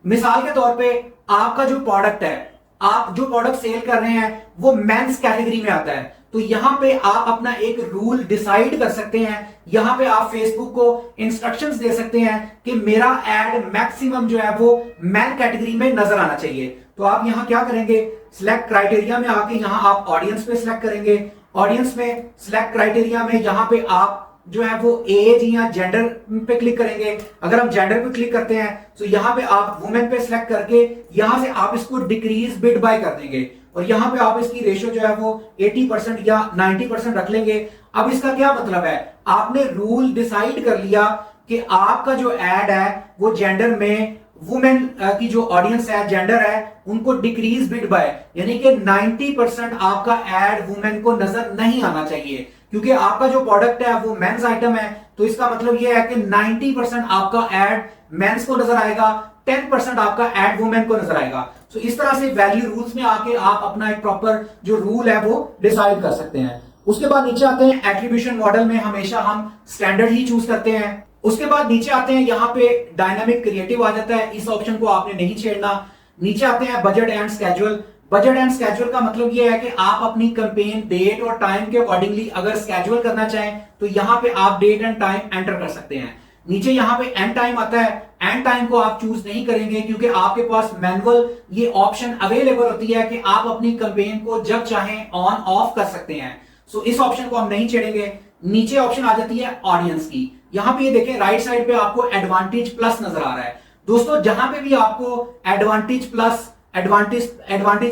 मिसाल के तौर पे आपका जो प्रोडक्ट है, आप जो प्रोडक्ट सेल कर रहे हैं वो मेंस कैटेगरी में आता है, तो यहां पे आप अपना एक रूल डिसाइड कर सकते हैं। यहां पे आप फेसबुक को इंस्ट्रक्शंस दे सकते हैं कि मेरा एड मैक्सिमम जो है वो मैन कैटेगरी में नजर आना चाहिए। तो आप यहां क्या करेंगे, सिलेक्ट क्राइटेरिया में आके यहां आप ऑडियंस पे सिलेक्ट करेंगे। ऑडियंस में सिलेक्ट क्राइटेरिया में यहां पे आप जो है वो एज या जेंडर पे क्लिक करेंगे। अगर हम जेंडर पे क्लिक करते हैं तो यहां पे आप वुमेन पे सिलेक्ट करके यहां से आप इसको डिक्रीज बिड बाय कर देंगे और यहां पे आप इसकी रेशियो जो है वो 80% या 90% रख लेंगे। अब इसका क्या मतलब है, आपने रूल डिसाइड कर लिया कि आपका जो एड है वो जेंडर में वुमेन की जो ऑडियंस है, जेंडर है, उनको डिक्रीज बिड बाय, यानी कि 90% आपका एड वुमेन को नजर नहीं आना चाहिए क्योंकि आपका जो प्रोडक्ट है वो मेंस आइटम है। तो इसका मतलब यह है कि 90% आपका एड मेंस को नजर आएगा, 10% आपका एड वुमेन को नजर आएगा। सो इस तरह से वैल्यू रूल्स में आके आप अपना एक प्रॉपर जो रूल है वो डिसाइड कर सकते हैं। उसके बाद नीचे आते हैं एट्रीब्यूशन मॉडल में हमेशा हम स्टैंडर्ड ही चूज करते हैं। उसके बाद नीचे आते हैं, यहाँ पे डायनामिक क्रिएटिव आ जाता है, इस ऑप्शन को आपने नहीं छेड़ना। नीचे आते हैं budget and schedule. Budget and schedule का मतलब ये है कि आप अपनी कैंपेन डेट और टाइम के अकॉर्डिंगली अगर स्केड्यूल करना चाहें तो यहाँ पे आप डेट एंड टाइम एंटर कर सकते हैं। नीचे यहाँ पे एंड टाइम आता है, एंड टाइम को आप चूज नहीं करेंगे क्योंकि आपके पास मैनुअल ये ऑप्शन अवेलेबल होती है कि आप अपनी कैंपेन को जब चाहें ऑन ऑफ कर सकते हैं। सो इस ऑप्शन को हम नहीं छेड़ेंगे। नीचे ऑप्शन आ जाती है ऑडियंस की। यहां पे ये देखें राइट साइड पे आपको एडवांटेज प्लस नजर आ रहा है। दोस्तों जहां पे भी आपको advantage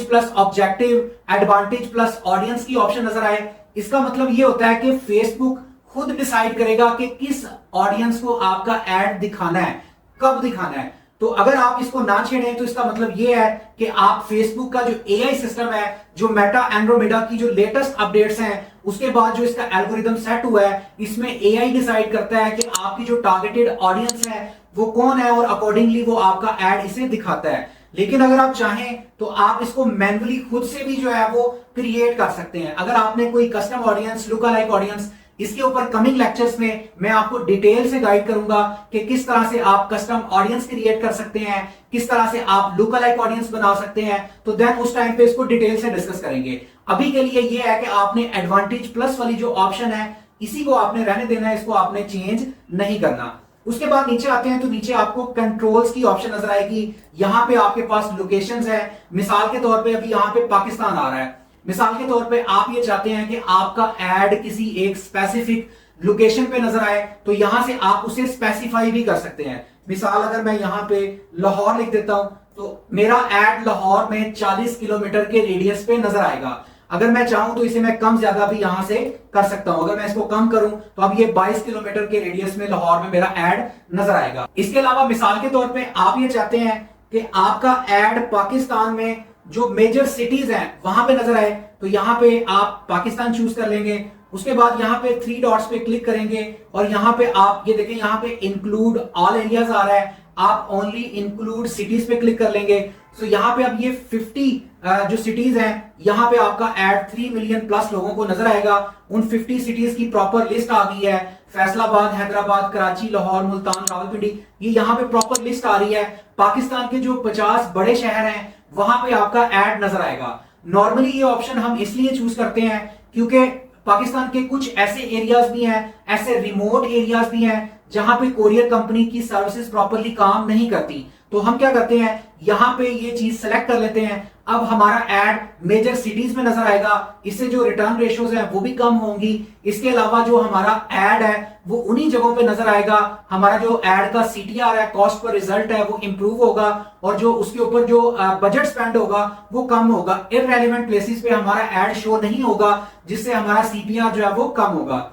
plus objective, advantage plus audience की ऑप्शन नजर आए, इसका मतलब ये होता है कि फेसबुक खुद डिसाइड करेगा कि किस ऑडियंस को आपका एड दिखाना है, कब दिखाना है। तो अगर आप इसको ना छेड़ें तो इसका मतलब ये है कि आप फेसबुक का जो एआई सिस्टम है, जो मेटा एंड्रोमेडा की जो लेटेस्ट अपडेट्स हैं, उसके बाद जो इसका एल्गोरिदम सेट हुआ है, इसमें एआई डिसाइड करता है कि आपकी जो टारगेटेड ऑडियंस है वो कौन है और अकॉर्डिंगली वो आपका एड इसे दिखाता है। लेकिन अगर आप चाहें तो आप इसको मैन्युअली खुद से भी जो है वो क्रिएट कर सकते हैं। अगर आपने कोई custom audience, look alike audience, इसके ऊपर कमिंग लेक्चर्स में मैं आपको डिटेल से गाइड करूंगा कि किस तरह से आप कस्टम ऑडियंस क्रिएट कर सकते हैं, किस तरह से आप लुक अलाइक ऑडियंस बना सकते हैं। तो देन उस टाइम पे इसको डिटेल से डिस्कस करेंगे। अभी के लिए ये है कि आपने एडवांटेज प्लस वाली जो ऑप्शन है इसी को आपने रहने देना है, इसको आपने चेंज नहीं करना। उसके बाद नीचे आते हैं तो नीचे आपको कंट्रोल्स की ऑप्शन नजर आएगी। यहां पे आपके पास लोकेशंस है। मिसाल के तौर पे अभी यहां पे पाकिस्तान आ रहा है। मिसाल के तौर पे आप ये चाहते हैं कि आपका एड किसी एक स्पेसिफिक लोकेशन पे नजर आए, तो यहां से आप उसे स्पेसिफाई भी कर सकते हैं। मिसाल अगर मैं यहां पे लाहौर लिख देता हूं तो मेरा एड लाहौर में 40 किलोमीटर के रेडियस पे नजर आएगा। अगर मैं चाहूं तो इसे मैं कम ज्यादा भी यहां से कर सकता हूं। अगर मैं इसको कम करूं तो अब ये 22 किलोमीटर के रेडियस में लाहौर में मेरा एड नजर आएगा। इसके अलावा मिसाल के तौर पे आप ये चाहते हैं कि आपका एड पाकिस्तान में जो मेजर सिटीज हैं वहां पे नजर आए, तो यहां पे आप पाकिस्तान चूज कर लेंगे। उसके बाद यहां पे 3 डॉट्स पे क्लिक करेंगे और यहां पे आप ये देखें, यहां पे इंक्लूड ऑल एरियाज आ रहा है। आप ओनली इंक्लूड सिटीज पे क्लिक कर लेंगे। सो यहां पे अब ये 50 जो सिटीज हैं, यहां पे आपका एड 3 मिलियन प्लस लोगों को नजर आएगा। उन 50 सिटीज की प्रॉपर लिस्ट आ गई है। फैसलाबाद, हैदराबाद, कराची, लाहौर, मुल्तान, रावलपिंडी, ये यहां पे प्रॉपर लिस्ट आ रही है। पाकिस्तान के जो 50 बड़े शहर हैं वहां पे आपका एड नजर आएगा। नॉर्मली ये ऑप्शन हम इसलिए चूज करते हैं क्योंकि पाकिस्तान के कुछ ऐसे एरियाज भी हैं, ऐसे रिमोट एरियाज भी हैं जहां पे कोरियर कंपनी की सर्विसेज प्रॉपरली काम नहीं करती। तो हम क्या करते हैं, यहां पे ये चीज सेलेक्ट कर लेते हैं। अब हमारा एड मेजर सिटीज में नजर आएगा। इससे जो रिटर्न रेशियोज हैं वो भी कम होंगी। इसके अलावा जो हमारा एड है वो उन्हीं जगहों पे नजर आएगा। हमारा जो एड का सीटीआर है, कॉस्ट पर रिजल्ट है, वो इंप्रूव होगा और जो उसके ऊपर जो बजट स्पेंड होगा वो कम होगा। इररेलेवेंट प्लेसेस पे हमारा एड शो नहीं होगा, जिससे हमारा सीपीआर जो है वो कम होगा।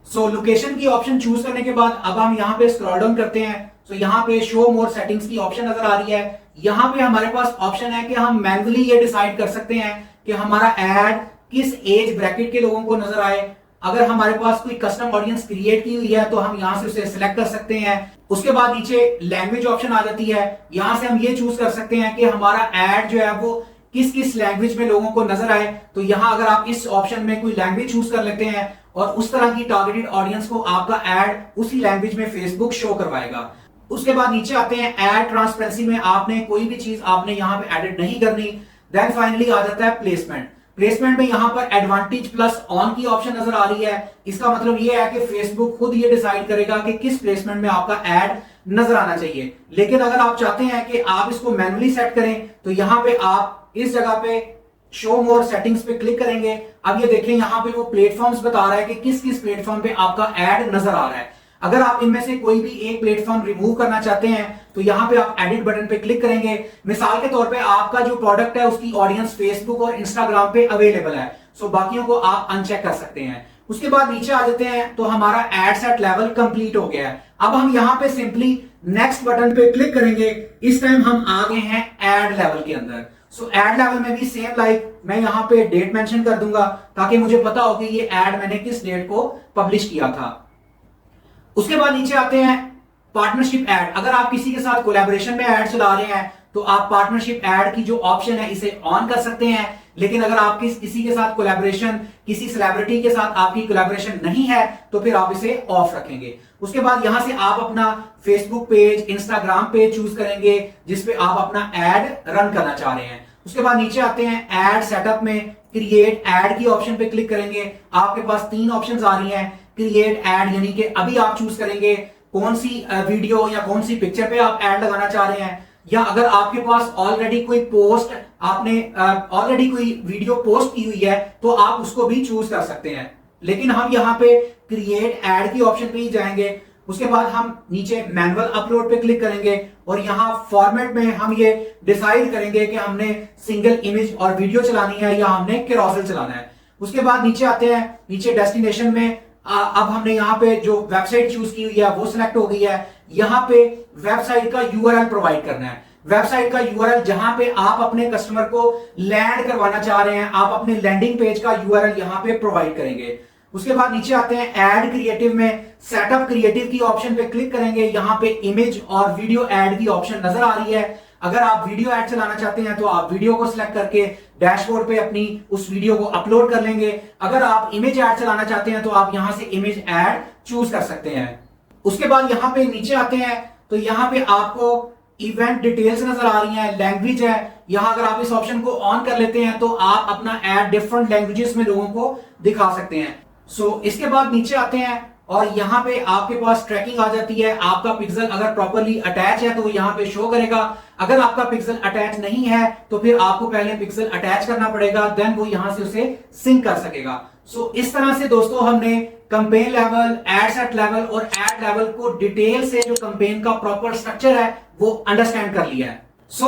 सो लोकेशन की ऑप्शन चूज करने के बाद अब हम यहाँ पे स्क्रॉल डाउन करते हैं। सो यहाँ पे शो मोर सेटिंग्स की ऑप्शन नजर आ रही है। यहाँ पे हमारे पास ऑप्शन है कि हम मैन्युअली ये डिसाइड कर सकते हैं कि हमारा एड किस एज ब्रैकेट के लोगों को नजर आए। अगर हमारे पास कोई कस्टम ऑडियंस क्रिएट की हुई है तो हम यहाँ से उसे सिलेक्ट कर सकते हैं। उसके बाद नीचे लैंग्वेज ऑप्शन आ जाती है। यहाँ से हम ये चूज कर सकते हैं कि हमारा एड जो है वो किस किस लैंग्वेज में लोगों को नजर आए। तो यहाँ अगर आप इस ऑप्शन में कोई लैंग्वेज चूज कर लेते हैं और उस तरह की टारगेटेड ऑडियंस को आपका एड उसी लैंग्वेज में फेसबुक शो करवाएगा। उसके बाद नीचे आते हैं एड ट्रांसपेरेंसी में आपने कोई भी चीज आपने यहाँ पे एडिट नहीं करनी। देन फाइनली आ जाता है प्लेसमेंट। प्लेसमेंट में यहाँ पर एडवांटेज प्लस ऑन की ऑप्शन नजर आ रही है। इसका मतलब ये है कि फेसबुक खुद ये डिसाइड करेगा कि किस प्लेसमेंट में आपका एड नजर आना चाहिए। लेकिन अगर आप चाहते हैं कि आप इसको मैन्युअली सेट करें तो यहाँ पे आप इस जगह पे शो मोर सेटिंग्स पे क्लिक करेंगे। अब ये देखें यहाँ पे वो प्लेटफॉर्म्स बता रहा है कि किस किस प्लेटफॉर्म पे आपका एड नजर आ रहा है। अगर आप इनमें से कोई भी एक प्लेटफॉर्म रिमूव करना चाहते हैं तो यहाँ पे आप एडिट बटन पे क्लिक करेंगे। मिसाल के तौर पे आपका जो प्रोडक्ट है उसकी ऑडियंस फेसबुक और इंस्टाग्राम पे अवेलेबल है, सो बाकियों को आप अनचेक कर सकते हैं। उसके बाद नीचे आ जाते हैं तो हमारा एड सेट लेवल कंप्लीट हो गया है। अब हम यहाँ पे सिंपली नेक्स्ट बटन पे क्लिक करेंगे। इस टाइम हम आ गए हैं एड लेवल के अंदर। सो एड लेवल में भी सेम लाइक मैं यहाँ पे डेट मेंशन कर दूंगा ताकि मुझे पता हो कि ये एड मैंने किस डेट को पब्लिश किया था। उसके बाद नीचे आते हैं पार्टनरशिप ऐड, अगर आप किसी के साथ कोलैबोरेशन में ऐड चला रहे हैं तो आप पार्टनरशिप ऐड की जो ऑप्शन है इसे ऑन कर सकते हैं। लेकिन अगर आप किसी के साथ कोलैबोरेशन, किसी सेलिब्रिटी के साथ आपकी कोलैबोरेशन नहीं है तो फिर आप इसे ऑफ रखेंगे। उसके बाद यहां से आप अपना Facebook page, Instagram page choose करेंगे जिसपे आप अपना एड रन करना चाह रहे हैं। उसके बाद नीचे आते हैं एड सेटअप में, क्रिएट एड की ऑप्शन पे क्लिक करेंगे। आपके पास 3 ऑप्शंस आ रही हैं। क्रिएट एड यानी कि अभी आप चूज करेंगे कौन सी वीडियो या कौन सी पिक्चर पे आप एड लगाना चाह रहे हैं, या अगर आपके पास ऑलरेडी कोई पोस्ट, आपने ऑलरेडी कोई वीडियो पोस्ट की हुई है तो आप उसको भी चूज कर सकते हैं। लेकिन हम यहाँ पे क्रिएट एड की ऑप्शन पे ही जाएंगे। उसके बाद हम नीचे मैनुअल अपलोड पे क्लिक करेंगे और यहाँ फॉर्मेट में हम ये डिसाइड करेंगे कि हमने सिंगल इमेज और वीडियो चलानी है या हमने कैरोसेल चलाना है। उसके बाद नीचे आते हैं, नीचे डेस्टिनेशन में अब हमने यहाँ पे जो वेबसाइट चूज की हुई है वो सिलेक्ट हो गई है। यहाँ पे वेबसाइट का यूआरएल प्रोवाइड करना है। वेबसाइट का यूआरएल जहां पे आप अपने कस्टमर को लैंड करवाना चाह रहे हैं, आप अपने लैंडिंग पेज का यूआरएल यहां पे प्रोवाइड करेंगे। उसके बाद नीचे आते हैं ऐड क्रिएटिव में, सेटअप क्रिएटिव की ऑप्शन पे क्लिक करेंगे। यहाँ पे इमेज और वीडियो ऐड की ऑप्शन नजर आ रही है। अगर आप वीडियो ऐड चलाना चाहते हैं तो आप वीडियो को सिलेक्ट करके डैशबोर्ड पे अपनी उस वीडियो को अपलोड कर लेंगे। अगर आप इमेज ऐड चलाना चाहते हैं तो आप यहां से इमेज ऐड चूज कर सकते हैं। उसके बाद यहां पे नीचे आते हैं तो यहां पे आपको इवेंट डिटेल्स नजर आ रही हैं, लैंग्वेज है। यहां अगर आप इस ऑप्शन को ऑन कर लेते हैं तो आप अपना ऐड डिफरेंट लैंग्वेजेस में लोगों को दिखा सकते हैं। इसके बाद नीचे आते हैं और यहां पे आपके पास ट्रैकिंग आ जाती है। आपका पिक्सल अगर प्रॉपर्ली अटैच है तो यहां पे शो करेगा। अगर आपका पिक्सल अटैच नहीं है तो फिर आपको पहले पिक्सल अटैच करना पड़ेगा, देन वो यहां से उसे सिंक कर सकेगा। इस तरह से दोस्तों हमने campaign level, ad set level और एड लेवल को डिटेल से जो कैंपेन का प्रॉपर स्ट्रक्चर है वो अंडरस्टैंड कर लिया है।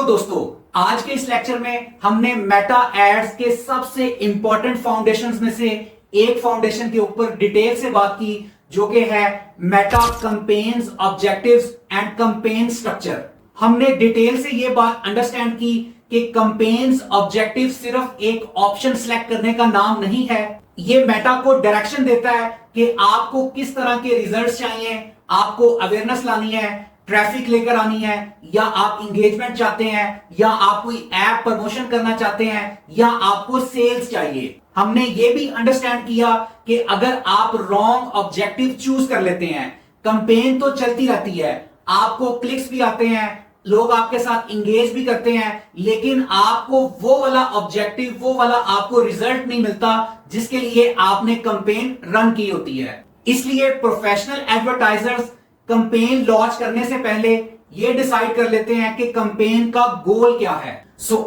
दोस्तों आज के इस लेक्चर में हमने मेटा एड्स के सबसे इंपॉर्टेंट फाउंडेशंस में से एक फाउंडेशन के ऊपर डिटेल से बात की, जो कि है Meta campaigns objectives and campaign structure. हमने डिटेल से यह बात अंडरस्टैंड की कि कैंपेन्स ऑब्जेक्टिव सिर्फ एक ऑप्शन सिलेक्ट करने का नाम नहीं है। ये मेटा को डायरेक्शन देता है कि आपको किस तरह के रिजल्ट्स चाहिए, आपको अवेयरनेस लानी है, ट्रैफिक लेकर आनी है, या आप इंगेजमेंट चाहते हैं, या आप कोई ऐप प्रमोशन करना चाहते हैं, या आपको सेल्स चाहिए। हमने ये भी अंडरस्टैंड किया कि अगर आप रॉन्ग ऑब्जेक्टिव चूज कर लेते हैं, कैंपेन तो चलती रहती है, आपको क्लिक्स भी आते हैं, लोग आपके साथ इंगेज भी करते हैं, लेकिन आपको वो वाला ऑब्जेक्टिव, वो वाला आपको रिजल्ट नहीं मिलता जिसके लिए आपने कैंपेन रन की होती है। इसलिए प्रोफेशनल एडवर्टाइजर्स कैंपेन लॉन्च करने से पहले ये डिसाइड कर लेते हैं कि कैंपेन का गोल क्या है।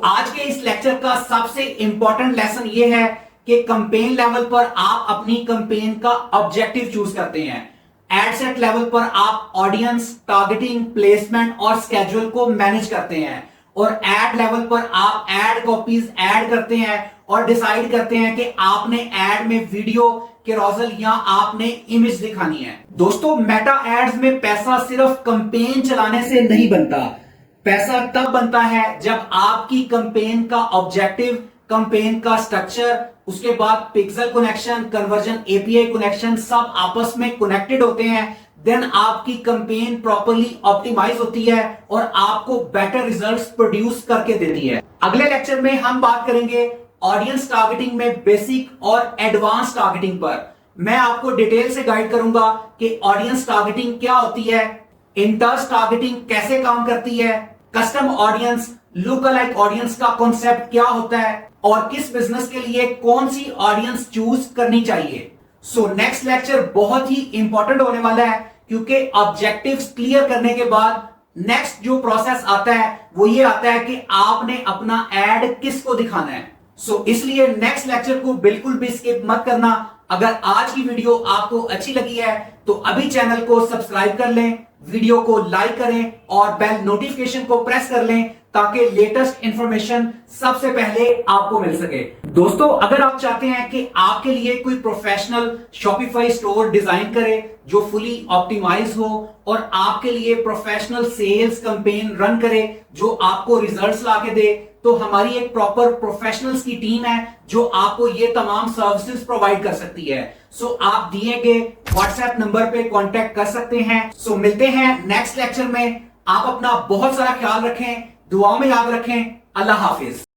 आज के इस लेक्चर का सबसे इंपॉर्टेंट लेसन ये है कि कैंपेन लेवल पर आप अपनी कैंपेन का ऑब्जेक्टिव चूज करते हैं। एड सेट लेवल पर आप ऑडियंस, टारगेटिंग, प्लेसमेंट और स्केड्यूल को मैनेज करते हैं, और एड लेवल पर आप एड कॉपीज ऐड करते हैं और डिसाइड करते हैं कि आपने एड में वीडियो, कैरोसेल या आपने इमेज दिखानी है। दोस्तों मेटा एड्स में पैसा सिर्फ कैंपेन चलाने से नहीं बनता। पैसा तब बनता है जब आपकी कैंपेन का ऑब्जेक्टिव, कैंपेन का स्ट्रक्चर, उसके बाद pixel connection, conversion API connection सब आपस में कनेक्टेड होते हैं। देन आपकी कैंपेन प्रॉपर्ली ऑप्टिमाइज होती है और आपको बेटर रिजल्ट्स प्रोड्यूस करके देती है। अगले लेक्चर में हम बात करेंगे ऑडियंस टारगेटिंग में बेसिक और एडवांस टारगेटिंग पर। मैं आपको डिटेल से गाइड करूंगा कि ऑडियंस टारगेटिंग क्या होती है, इंटरेस्ट टारगेटिंग कैसे काम करती है, custom audience, look alike audience का कॉन्सेप्ट क्या होता है, और किस बिजनेस के लिए कौन सी ऑडियंस चूज करनी चाहिए। नेक्स्ट लेक्चर बहुत ही इंपॉर्टेंट होने वाला है, क्योंकि ऑब्जेक्टिव्स क्लियर करने के बाद नेक्स्ट जो प्रोसेस आता है वो ये आता है कि आपने अपना एड किसको दिखाना है। इसलिए नेक्स्ट लेक्चर को बिल्कुल भी स्किप मत करना। अगर आज की वीडियो आपको अच्छी लगी है तो अभी चैनल को सब्सक्राइब कर लें, वीडियो को लाइक करें और बेल नोटिफिकेशन को प्रेस कर लें ताकि लेटेस्ट इंफॉर्मेशन सबसे पहले आपको मिल सके। दोस्तों अगर आप चाहते हैं कि आपके लिए कोई प्रोफेशनल शॉपिफाई स्टोर डिजाइन करे जो फुली ऑप्टिमाइज हो और आपके लिए प्रोफेशनल सेल्स कैंपेन रन करे जो आपको रिजल्ट्स लाके दे, तो हमारी एक प्रॉपर प्रोफेशनल्स की टीम है जो आपको ये तमाम सर्विसेज प्रोवाइड कर सकती है। सो आप दिए गए व्हाट्सएप नंबर पे कांटेक्ट कर सकते हैं। सो मिलते हैं नेक्स्ट लेक्चर में। आप अपना बहुत सारा ख्याल रखें, दुआओं में याद रखें। अल्लाह हाफिज।